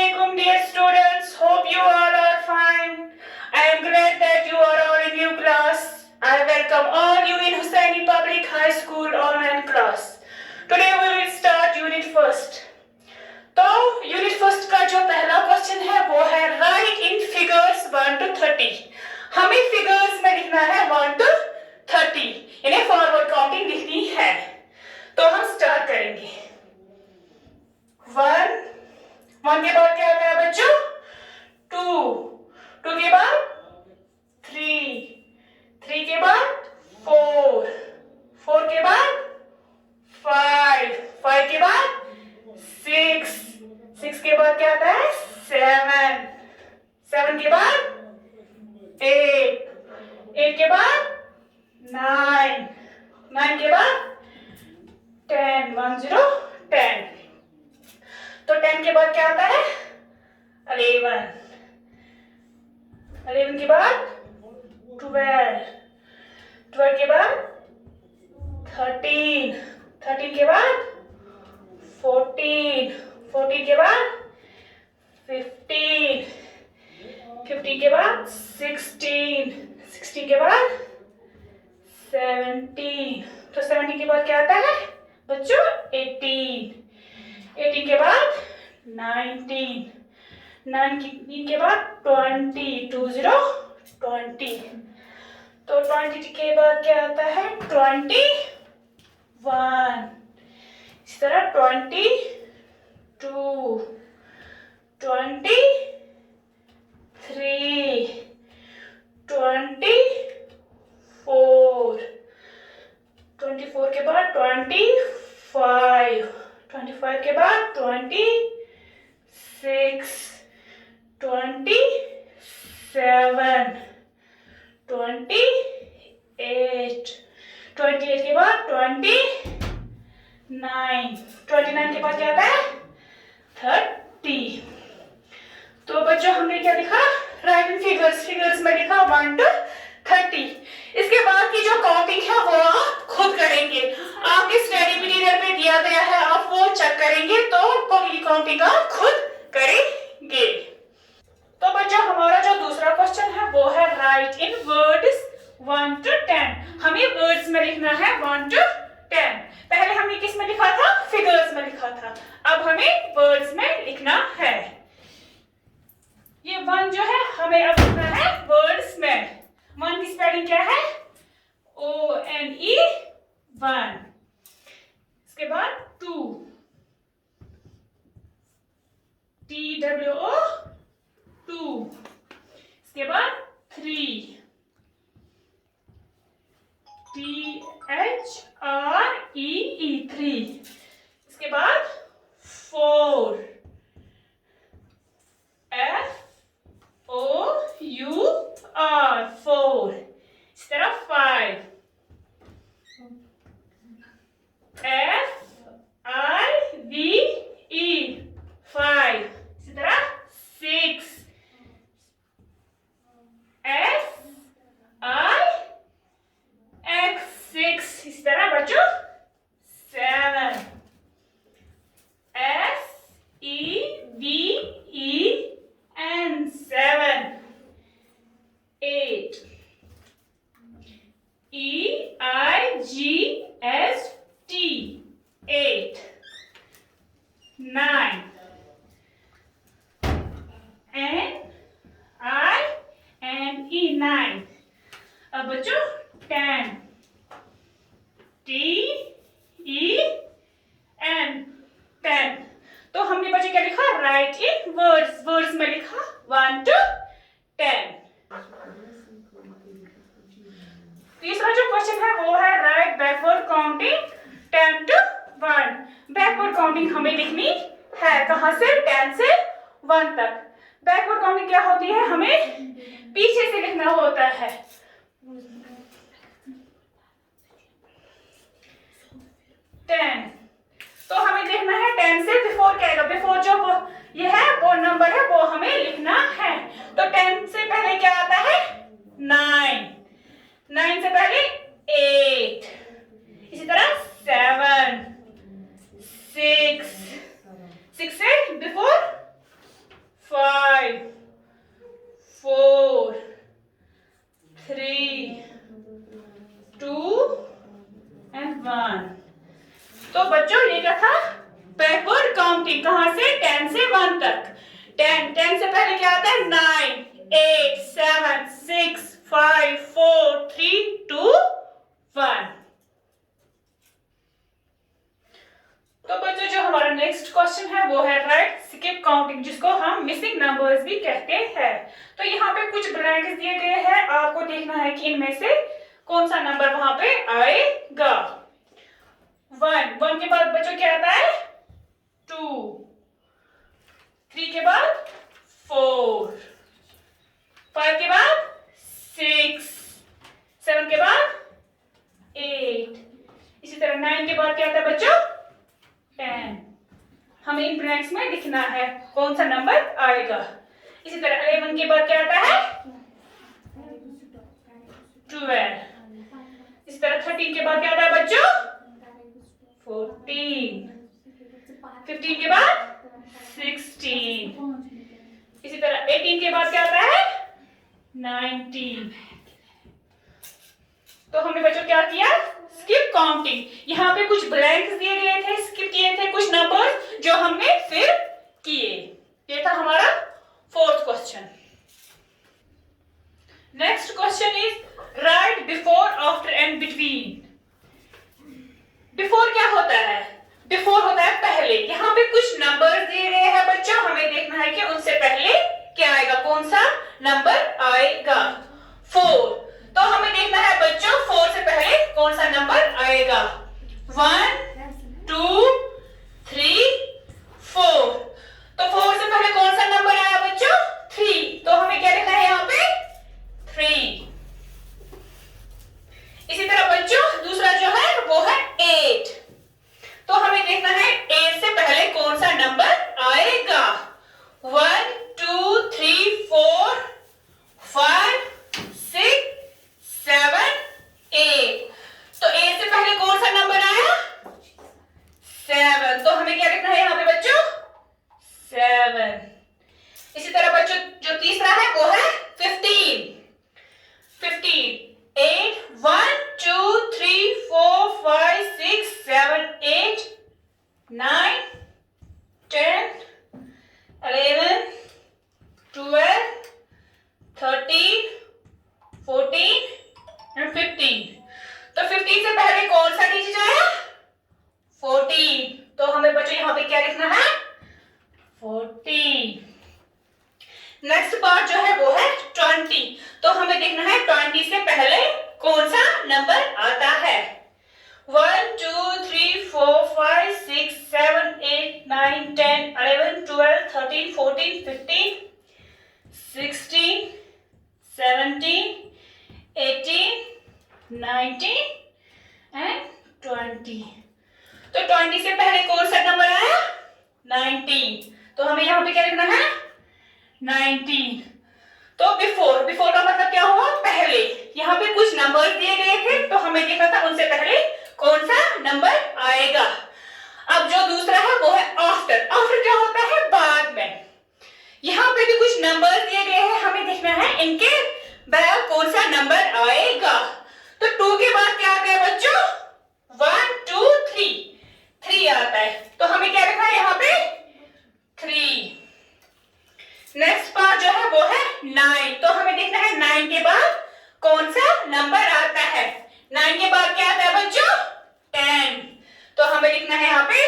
alaikum, dear students. Hope you all are fine. I am glad that you are all in new class. I welcome all you in Hussaini Public High School online class. Today we will start unit first. तो unit first का जो पहला question है वो है right in figures 1 to 30. हमें figures में लिखना है 1 to 30, यानी फॉरवर्ड काउंटिंग लिखनी है. तो हम स्टार्ट करेंगे. 1 के बाद क्या आता है बच्चों? 2 के बाद 3 के बाद 4 के बाद 5 के बाद 6 के बाद क्या आता है? 7 के बाद 8 के बाद 9 के बाद 10. तो 10 के बाद क्या आता है? 11 के बाद 12 के बाद 13 के बाद 14 के बाद 15 के बाद 16 के बाद 17. तो 17 के बाद क्या आता है बच्चों? 18 के बाद 19 के बाद 20. तो 20 के बाद क्या आता है? 21. इस तरह 22, 23, 24 के बाद 25 के बाद 26, 27, 28 के बाद 29 के बाद क्या आता है? 30. तो बच्चों हमने क्या लिखा? राइट इन फिगर्स में लिखा 1 to 30. इसके बाद की जो काउंटिंग है वो आप खुद करेंगे. आपके स्टडी मटीरियल में दिया गया है, आप वो चेक करेंगे तो पहली काउंटिंग आप खुद करेंगे. तो बच्चों हमारा जो दूसरा क्वेश्चन है वो है राइट इन वर्ड्स 1 to 10. हमें वर्ड्स में लिखना है 1 to 10. पहले हमने किस में लिखा था? फिगर्स में लिखा था. अब हमें वर्ड्स में लिखना है. ये 1 जो है हमें अब लिखना है वर्ड्स में. 1 की स्पेलिंग क्या है? ONE 1. इसके बाद 2 TWO 2. इसके बाद 3 THREE 3. इसके बाद 4 FOUR 4. इस तरह 5 FIVE 5. इसी तरह 6 SIX 6. इसी तरह बच्चों 7 SEVEN 7. 8 EIGST 8. 9 NINE 9. अब बच्चों 10 TEN 10. तो हमने बच्चे क्या लिखा? राइट इन वर्ड्स में लिखा 1 to 10. तीसरा जो क्वेश्चन है वो है right backward counting 10 to 1. Backward counting हमें लिखनी है. कहां से? 10 से 1 तक. बैकवर्ड काउंटिंग क्या होती है? हमें पीछे से लिखना होता है. 10. तो हमें देखना है 10 से बिफोर क्या आएगा. बिफोर जो ये है वो नंबर है वो हमें लिखना है. तो 10 से पहले क्या आता है? 9 से पहले 8. इसी तरह 7 6 से बिफोर तो बच्चों ये क्या था, बैकवर्ड काउंटिंग, कहां से 10 से 1 तक। 10 से पहले क्या आता है 9 8 7 6 5 4 3 2 1। तो बच्चों जो हमारा नेक्स्ट क्वेश्चन है वो है राइट स्किप काउंटिंग, जिसको हम मिसिंग नंबर्स भी कहते हैं। तो यहाँ पे कुछ ब्लैंक्स दिए गए हैं, आपको देखना है कि इनमें से कौन सा नंबर वहां पे आएगा। 1 के बाद बच्चों क्या आता है 2, 3 के बाद 4, 5 के बाद 6, 7 के बाद 8, इसी तरह 9 के बाद क्या आता है बच्चों 10। हमें इन ब्लैंक्स में लिखना है कौन सा नंबर आएगा। इसी तरह 11 के बाद क्या आता है 12, इसी तरह 13 के बाद क्या आता है बच्चों 14, 15 के बाद 16, इसी तरह 18 के बाद क्या आता है 19। तो हमने बच्चों क्या किया स्किप काउंटिंग, यहाँ पे कुछ ब्लैंक्स दिए गए थे, स्किप किए थे कुछ नंबर्स जो हमने फिर किए। ये था हमारा fourth question. Next question is right before after and between. Before क्या होता है, बिफोर होता है पहले। यहाँ पे कुछ नंबर दिए गए हैं बच्चों, हमें देखना है कि उनसे पहले क्या आएगा, कौन सा नंबर आएगा 4। तो हमें देखना है बच्चों 4 से पहले कौन सा नंबर आएगा 1 2 3 4। तो 4 से पहले कौन सा नंबर आया बच्चों 3, तो हमें क्या लिखना है यहाँ पे 3। इसी तरह बच्चों दूसरा जो है वो है 8, तो हमें देखना है 8 से पहले कौन सा नंबर आएगा 1 2 3 4 5 6 7 8। तो 8 से पहले कौन सा नंबर आया 7, तो हमें क्या लिखना है यहाँ पे बच्चों 7। इसी तरह बच्चों जो तीसरा है वो है 15। 8 1 2 3 4 5 6 7 8 9 10 11 12 13 14 और 15। तो 15 से पहले कौन सा डिजिट आया 14, तो हमें बच्चों यहाँ पे क्या लिखना है 14। नेक्स्ट पार्ट जो है वो है 20, तो हमें देखना है 20 से पहले कौन सा नंबर आता है 1 2 3 4 5 6 7 8 9 10 11 12 13 14 15 16 17 18 19 and 20। तो 20 से पहले कौन सा नंबर आया 19, तो हमें यहाँ पे क्या लिखना है 19। तो बिफोर का मतलब क्या हुआ पहले, यहाँ पे कुछ नंबर दिए गए थे तो हमें देखना था उनसे पहले कौन सा नंबर आएगा। अब जो दूसरा है वो है आफ्टर। आफ्टर क्या होता है बाद में। यहाँ पे भी कुछ नंबर दिए गए हैं, हमें देखना है इनके बाद कौन सा नंबर आएगा। तो 2 के बाद क्या आता है बच्चों 1 2 3 आता है, तो हमें क्या लिखना है यहाँ पे 3। नेक्स्ट पार्ट जो है वो है 9, तो हमें देखना है 9 के बाद कौन सा नंबर आता है। 9 के बाद क्या आता है बच्चों 10, तो हमें लिखना है यहाँ पे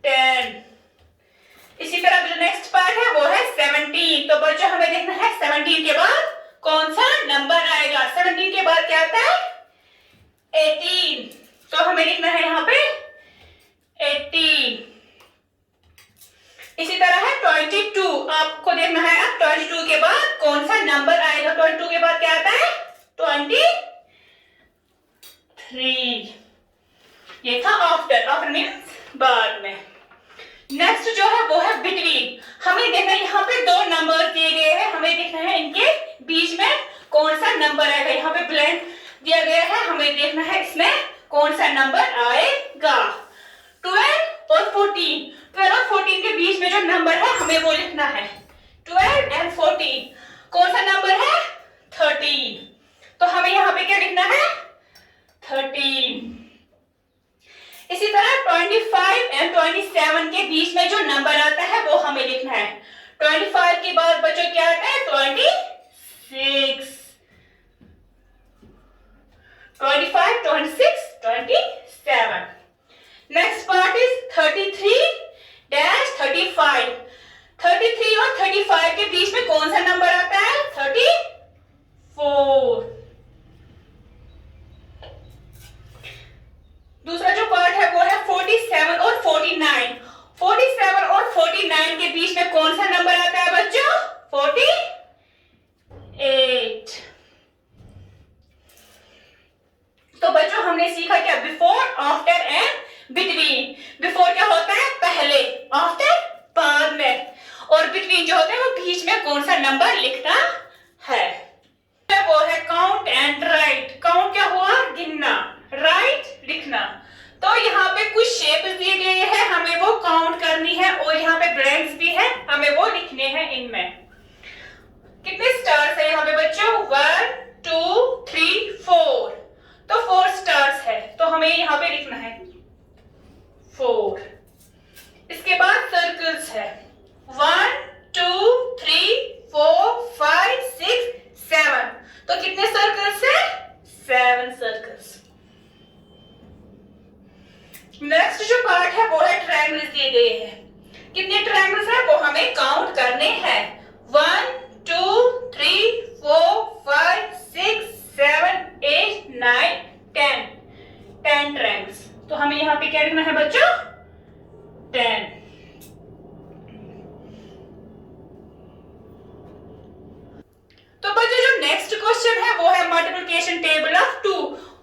10। इसी तरह जो नेक्स्ट पार्ट है वो है 17, तो बच्चों हमें देखना है 17 के बाद कौन सा नंबर आएगा। 17 के बाद क्या आता है 18, तो हमें लिखना है यहाँ पे 18। इसी तरह है 22, आपको देखना है अब 22 के बाद कौन सा नंबर आएगा। 22 के बाद क्या आता है 23। ये था आफ्टर मीन्स बाद में। नेक्स्ट जो है वो है बिटवीन। हमें देखना है यहाँ पे 2 नंबर दिए गए हैं, हमें देखना है इनके बीच में कौन सा नंबर आएगा। यहाँ पे ब्लैंक दिया गया है, हमें देखना है इसमें कौन सा नंबर आएगा। 12 और 14, 12 और 14 के बीच में जो नंबर है हमें वो लिखना है। 12 and 14 कौन सा नंबर है 13, तो हमें यहाँ पे क्या लिखना है 13। इसी तरह 25 एंड 27 के बीच में जो नंबर आता है वो हमें लिखना है। 25 के बाद बच्चों क्या आता है? 26, 25, 26, 27। Next part is 33-35। 33 और 35 के बीच में कौन सा नंबर आता है? 34। दूसरा जो पार्ट है वो है 47 और 49। 47 और 49 के बीच में कौन सा नंबर आता है बच्चों? 48। तो बच्चों हमने सीखा क्या? Before, after and between. Before क्या होता है? पहले, आफ्टर बाद में, और बिटवीन जो होता है वो बीच में कौन सा नंबर लिखता है। वो है काउंट एंड राइट। काउंट क्या हुआ? गिनना, राइट लिखना। तो यहाँ पे कुछ शेप्स दिए गए हैं, हमें वो काउंट करनी है, और यहाँ पे ब्लैंक्स भी है, हमें वो लिखने हैं। इनमें कितने स्टार्स है यहाँ पे बच्चों? 1 2 3 4। तो 4 स्टार्स है, तो हमें यहाँ पे लिखना है 4। इसके बाद सर्कल्स है 1 2 3 4 5 6 7। तो कितने सर्कल्स है? 7 सर्कल्स। नेक्स्ट जो पार्ट है वो है ट्रायंगल्स दिए गए हैं। कितने ट्रायंगल्स है वो हमें काउंट करने हैं। 1 2 3 4 5 6 7 8 9 10। 10 ट्रायंगल्स। तो हमें यहाँ पे क्या लिखना है बच्चों? 10। तो बच्चों जो नेक्स्ट क्वेश्चन है वो है मल्टीप्लिकेशन टेबल ऑफ 2।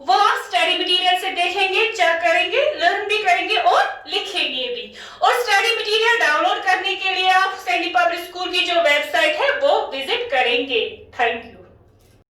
वो आप स्टडी मटेरियल से देखेंगे, चेक करेंगे, लर्न भी करेंगे और लिखेंगे भी। और स्टडी मटेरियल डाउनलोड करने के लिए आप सैनिक पब्लिक स्कूल की जो वेबसाइट है वो विजिट करेंगे। Thank you.